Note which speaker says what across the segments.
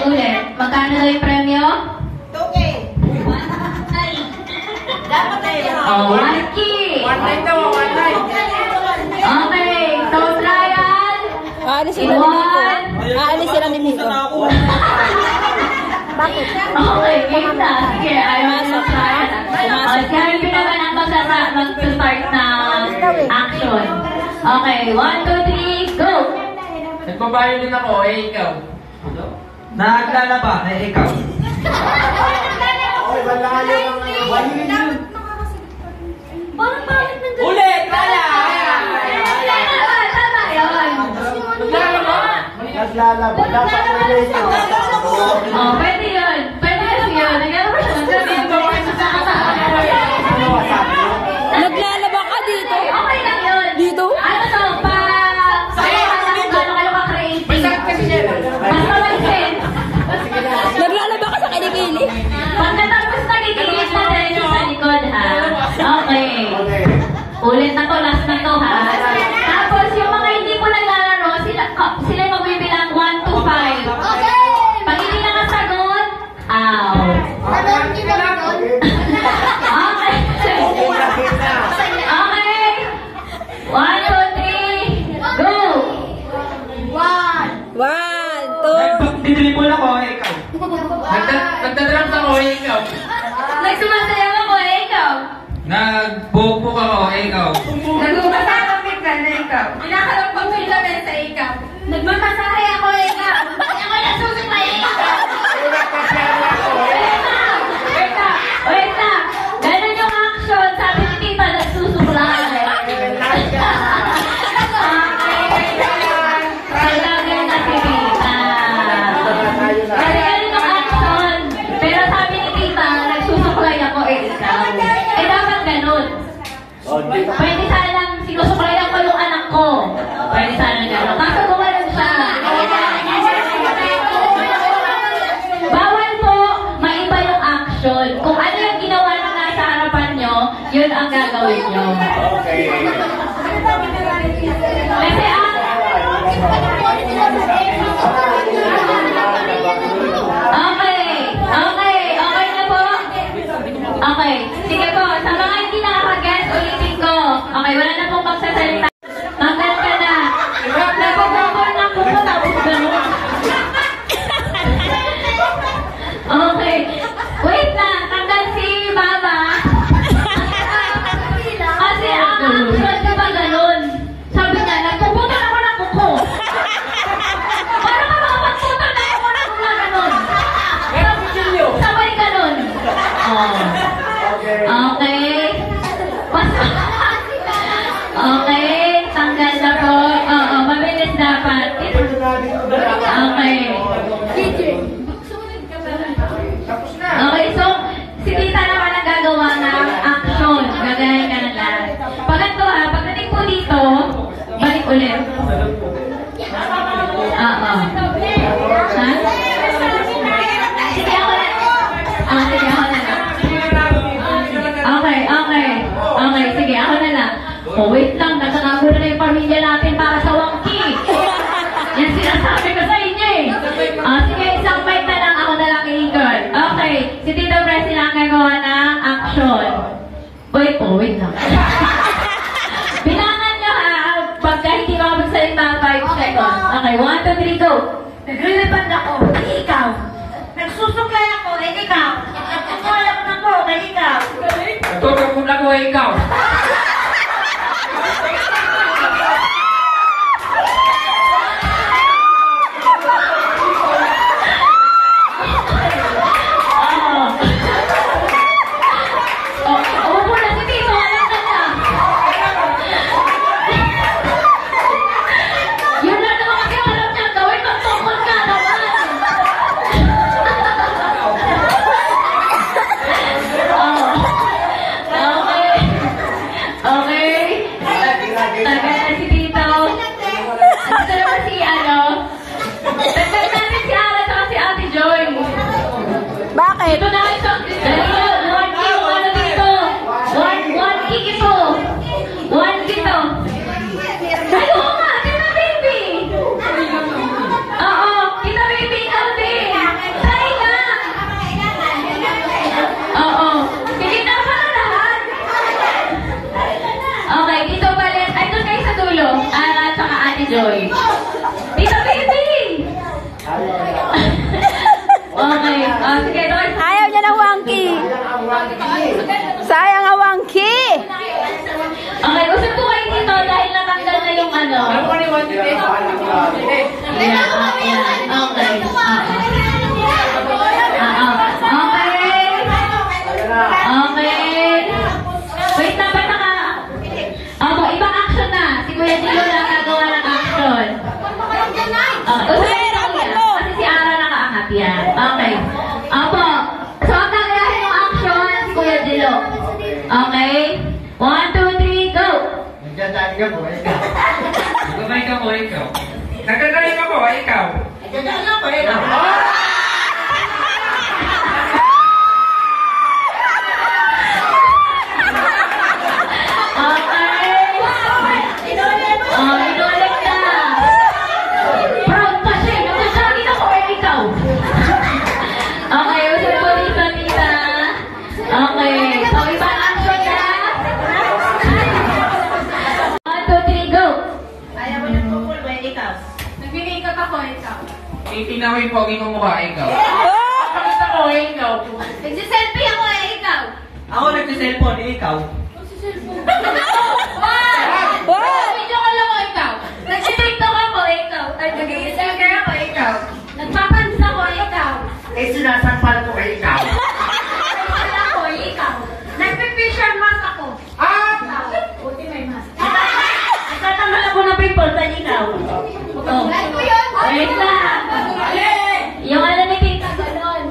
Speaker 1: Ulit. Magkano daw yung premyo?
Speaker 2: 2K. Dapat na yun.
Speaker 1: 1K.
Speaker 3: 1 daw, 1 night.
Speaker 1: Okay, so trial.
Speaker 4: Aalis sila ni Nico. Aalis sila ni Nico. Bakit?
Speaker 1: Okay, game na. Sige, ayaw sa trial. Kaya yun naman ang mag-start ng action. Okay, 1, 2, 3, go!
Speaker 3: Nagbabayo din ako, ikaw.
Speaker 5: Naglalaba, ikaw.
Speaker 1: Parang bakit nandun?
Speaker 3: Ulit! Kaya!
Speaker 1: Tama yun.
Speaker 5: Naglalaba. Dapat
Speaker 1: Pwede yun.
Speaker 4: Naglalaba ka dito.
Speaker 1: Okay lang yun.
Speaker 4: Dito?
Speaker 1: Ano to? Kayo ka-creative. Basta mag-send.
Speaker 4: Naglalaba ka sa kilikili.
Speaker 1: Pagkatapos nagigigit na diretso sa likod, ha? Okay. Ulit na to, last na to, ha? Tapos yung mga hindi ko naglalaro, sila yung magbibilang 1 to 5. Pag hindi nakasagot, out. Okay. Okay. 1, 2, 3, go!
Speaker 4: 1, 2.
Speaker 5: Didribble ako, ikaw.
Speaker 3: Nagdadrums ako, ikaw.
Speaker 1: Nagsumasayaw ako, ikaw.
Speaker 5: Nagbubuk ako, ikaw.
Speaker 1: Nagmamasakapit ka na ikaw. Kinakalampag ko yung lamin sa ikaw. Nagmamasahe ako, ikaw. Ako nasusuklay, ikaw. Wait lang. Ganun yung action. Sabi ni Tita, nagsusuklay. Pwede sanang sinusuklayan ko yung anak ko. Pwede sanang gano'n. Kaso gumanon siya. Bawal po maiba yung action. Kung ano yung ginawa na nasa harapan nyo, yun ang gagawin nyo.
Speaker 5: Okay.
Speaker 1: Kasi Okay na po. Okay. Sige po. Sa mga hindi nakakaguess, ulitin ko. Okay, wala na pong magsasalita. Tanggal ka na. Nagpapapol na po ko tapos gano'n. Okay. Wait lang. Tanggal si Mama. Kasi ang action, di ba gano'n? Sabi niya, nagpuputol ako ng kuko. Para ka makapagputol na ako ng kuko gano'n. Sabay gano'n. Okay. Okay, tanggal na po. Oo, mabilis dapat. Okay. Okay, so, si Tita naman ang gagawa ng action. Gagahin ka na lang. Pagkat ha, pagdating po dito, balik ulit. Oo. Ha? Sige ako na. Sige ako na lang. Okay, sige, ako na lang. Oh, wait lang, nagkakagulo na yung pamilya natin para sa wangki. Yan sinasabi ko sa inyo eh. Sige, isang bite na lang, ako na lang i-girl. Okay, si Tito Presi lang gagawa ng action. Wait lang. Bilangan nyo ha, pagka hindi ka magsalita 5 seconds. Okay, 1, 2, 3, go. Nagre-reband ako, ikaw. Nagsusuklay ako, ikaw. Nagsusuklay ako, ikaw.
Speaker 3: Tutugtog ako, ikaw.
Speaker 1: Okay. Sige, doon.
Speaker 4: Ayaw niya ng wangki. Sayang ang wangki.
Speaker 1: Okay, usap ko kayo dito dahil natanggal na yung ano.
Speaker 3: Ano ka ni
Speaker 1: Ayan, ayan. Okay. Okay. Wait na, ba't naka... ibang action na. Si Kuya Gio na nagawa ng action. Kasi si Ara nakaangat yan. Okay. So, ang nagayahin yung action, si Kuya Gio. Okay? 1, 2, 3, go!
Speaker 5: Nagdadaan ka po, ikaw.
Speaker 3: Gumay ka po, ikaw. Nagdadaan ka po, ikaw.
Speaker 2: Nagdadaan nga po, ikaw.
Speaker 1: Inulit na. Proud pa siya. Nagsasabi na ko ikaw. Okay, usap po dito, tita. Okay. So, ibang action na. 1, 2, 3, go.
Speaker 2: Ayaw mo ng pupul, ba ikaw?
Speaker 1: Nag-make-up ako, ikaw.
Speaker 3: Titignan ko yung pogi kong mukha, ikaw. Gusto ko, ikaw.
Speaker 1: Nagsiselfie ako, ikaw.
Speaker 5: Ako nagsiselfone, ikaw.
Speaker 4: What?
Speaker 1: Video ko lang ako, ikaw. Nag-tiktok ako, ikaw. Ay, nag-i-selfie ako, ikaw. Nagpapansa ako, ikaw.
Speaker 5: Sinasampal ko kay ikaw.
Speaker 1: Wala ako, ikaw. Nagpe-facial mask ako. Buti may mask. Nagtatanggal ako ng pimples sa ikaw. Wait lang. Yung ano ni Tita, ganon.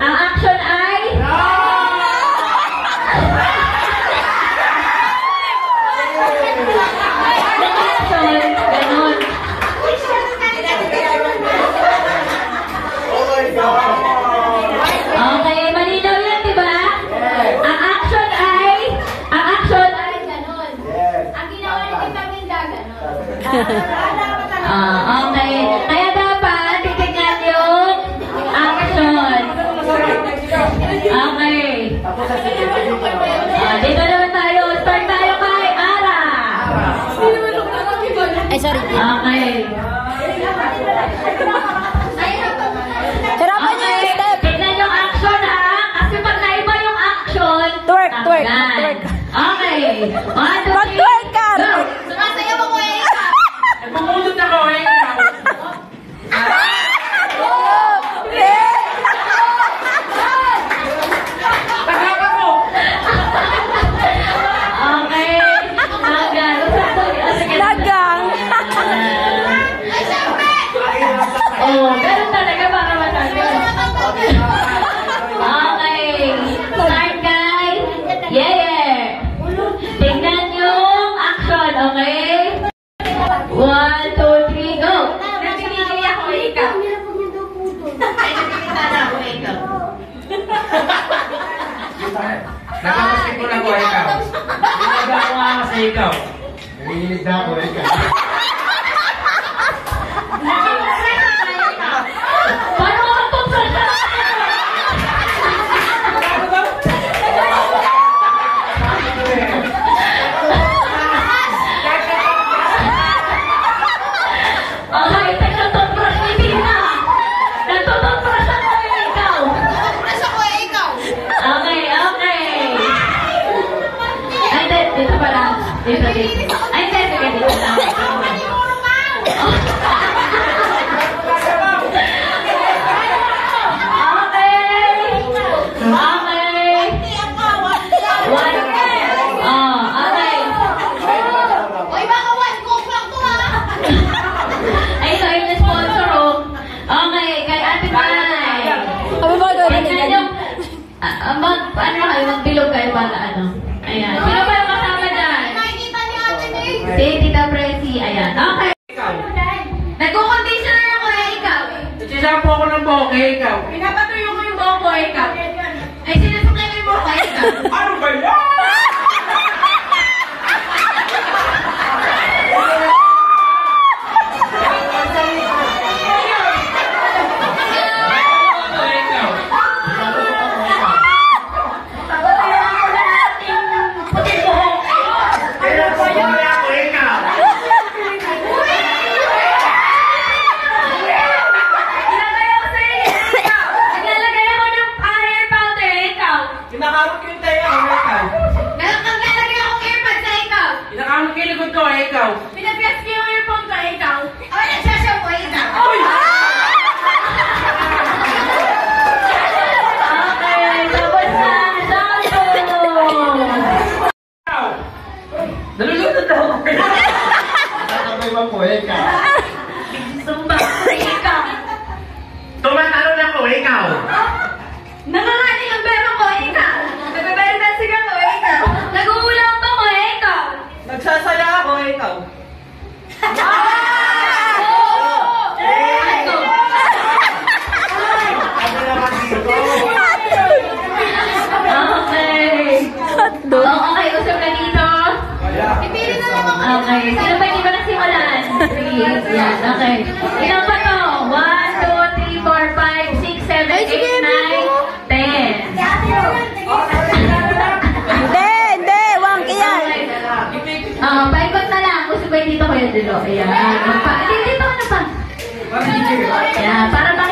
Speaker 1: Ang action ay... Ang action, ganon. Okay, malinaw yan, di ba? Ang action ay ganon. Ang ginawa ni Tita Minda, ganon. Okay. Kaya dapat titignan yung action. Okay. Dito naman tayo. Start tayo kay Ara.
Speaker 4: Ay, sorry.
Speaker 1: Okay.
Speaker 4: Hirapan niyo yung step.
Speaker 1: Tignan yung action ha. Kasi pag naiba yung action,
Speaker 4: Twerk, twerk,
Speaker 1: tanggal.
Speaker 4: twerk.
Speaker 1: Okay. 1, 2, 3.
Speaker 4: Mag-twerk ka.
Speaker 1: Go. Sumasayaw ako eh.
Speaker 3: Nagpumulot ako, ikaw. Nakaka ko.
Speaker 1: Okay. Tanggal. Sige.
Speaker 4: Dagang.
Speaker 1: Ganun talaga para matanggal. Okay. Start, guys. Yeah. Tingnan yung action, okay? 1, 2, 3, go! Nagpipili ako, ikaw.
Speaker 2: Ay, nagpipita na ako, ikaw.
Speaker 3: Nakamasik ko lang ko, ikaw. Ginagawa ko nga kasi ikaw.
Speaker 5: Narinig na ako, ikaw.
Speaker 1: Paano ka magpapasa? Okay, nagtututbrush ni Tina. Nagtututbrush ako ikaw.
Speaker 2: Nasa ko, ikaw.
Speaker 1: Okay. Ay, dito pala. Dito. Ay, sige, dito lang.
Speaker 2: Uy, baka one coke lang to, ha?
Speaker 1: Ay, ito yung sponsor, oh. Okay, kay Ate Mai.
Speaker 4: Kami ba ito
Speaker 1: Tignan yung... magbilog kayo para ano. Ayan. Sino ba yung kasama dyan?
Speaker 2: Nakikita ni Ate May.
Speaker 1: Si Tita Presi. Ayan. Okay.
Speaker 3: Ikaw.
Speaker 1: Nagko-conditioner ako ikaw.
Speaker 3: Nagsisampo ako ng buhok, ikaw.
Speaker 1: Pinapatuyo ko yung buhok ko, ikaw. Ay, sinasukay ko yung buhok ko, ikaw.
Speaker 3: Ano ba yan?
Speaker 1: Ilan Ayan. Dito ka na pa.
Speaker 3: Parang hindi.
Speaker 1: Ayan. Para